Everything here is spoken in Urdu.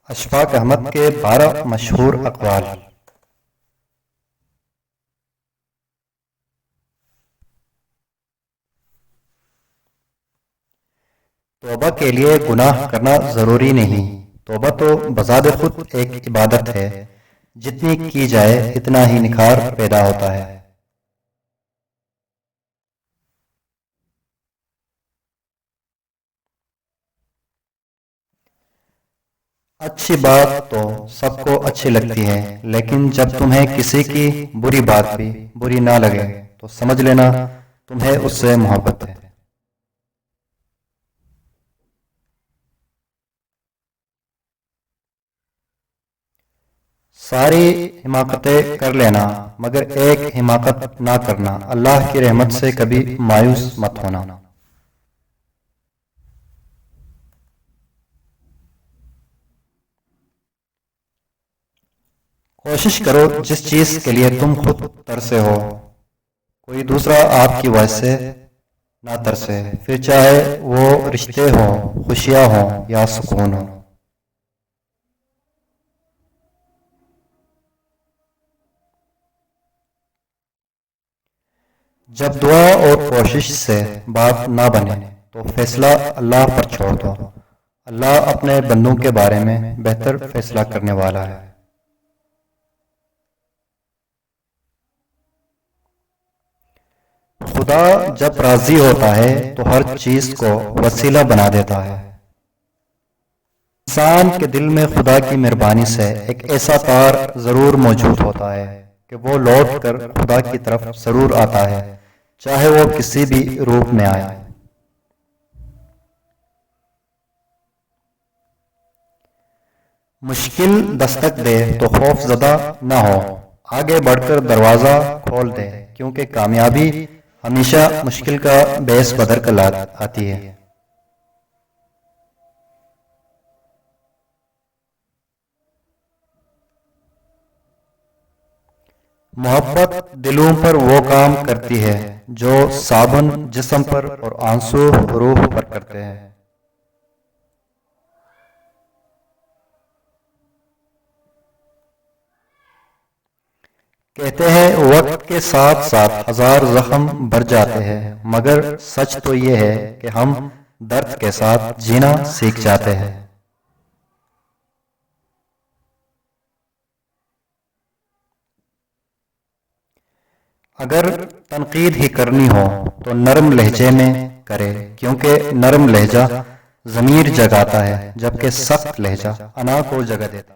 اشفاق احمد کے 12 مشہور اقوال۔ توبہ کے لیے گناہ کرنا ضروری نہیں۔ توبہ تو بذات خود ایک عبادت ہے، جتنی کی جائے اتنا ہی نکھار پیدا ہوتا ہے۔ اچھی بات تو سب کو اچھی لگتی ہے، لیکن جب تمہیں کسی کی بری بات بھی بری نہ لگے تو سمجھ لینا تمہیں اس سے محبت ہے۔ ساری حماقتیں کر لینا مگر ایک حماقت نہ کرنا۔ اللہ کی رحمت سے کبھی مایوس مت ہونا۔ کوشش کرو جس چیز کے لیے تم خود ترسے ہو کوئی دوسرا آپ کی وجہ سے نہ ترسے، پھر چاہے وہ رشتے ہوں، خوشیاں ہوں یا سکون ہو۔ جب دعا اور کوشش سے بات نہ بنے تو فیصلہ اللہ پر چھوڑ دو۔ اللہ اپنے بندوں کے بارے میں بہتر فیصلہ کرنے والا ہے۔ خدا جب راضی ہوتا ہے تو ہر چیز کو وسیلہ بنا دیتا ہے۔ انسان کے دل میں خدا کی مہربانی سے ایک ایسا تار ضرور موجود ہوتا ہے کہ وہ لوٹ کر خدا کی طرف ضرور آتا ہے، چاہے وہ کسی بھی روپ میں آئے۔ مشکل دستک دے تو خوف زدہ نہ ہو، آگے بڑھ کر دروازہ کھول دے، کیونکہ کامیابی ہمیشہ مشکل کا بیس بدر کر آتی ہے۔ محبت دلوں پر وہ کام کرتی ہے جو صابن جسم پر اور آنسو روح پر کرتے ہیں۔ کہتے ہیں وقت کے ساتھ ساتھ ہزار زخم بھر جاتے ہیں، مگر سچ تو یہ ہے کہ ہم درد کے ساتھ جینا سیکھ جاتے ہیں۔ اگر تنقید ہی کرنی ہو تو نرم لہجے میں کرے، کیونکہ نرم لہجہ ضمیر جگاتا ہے جبکہ سخت لہجہ انا کو جگہ دیتا ہے۔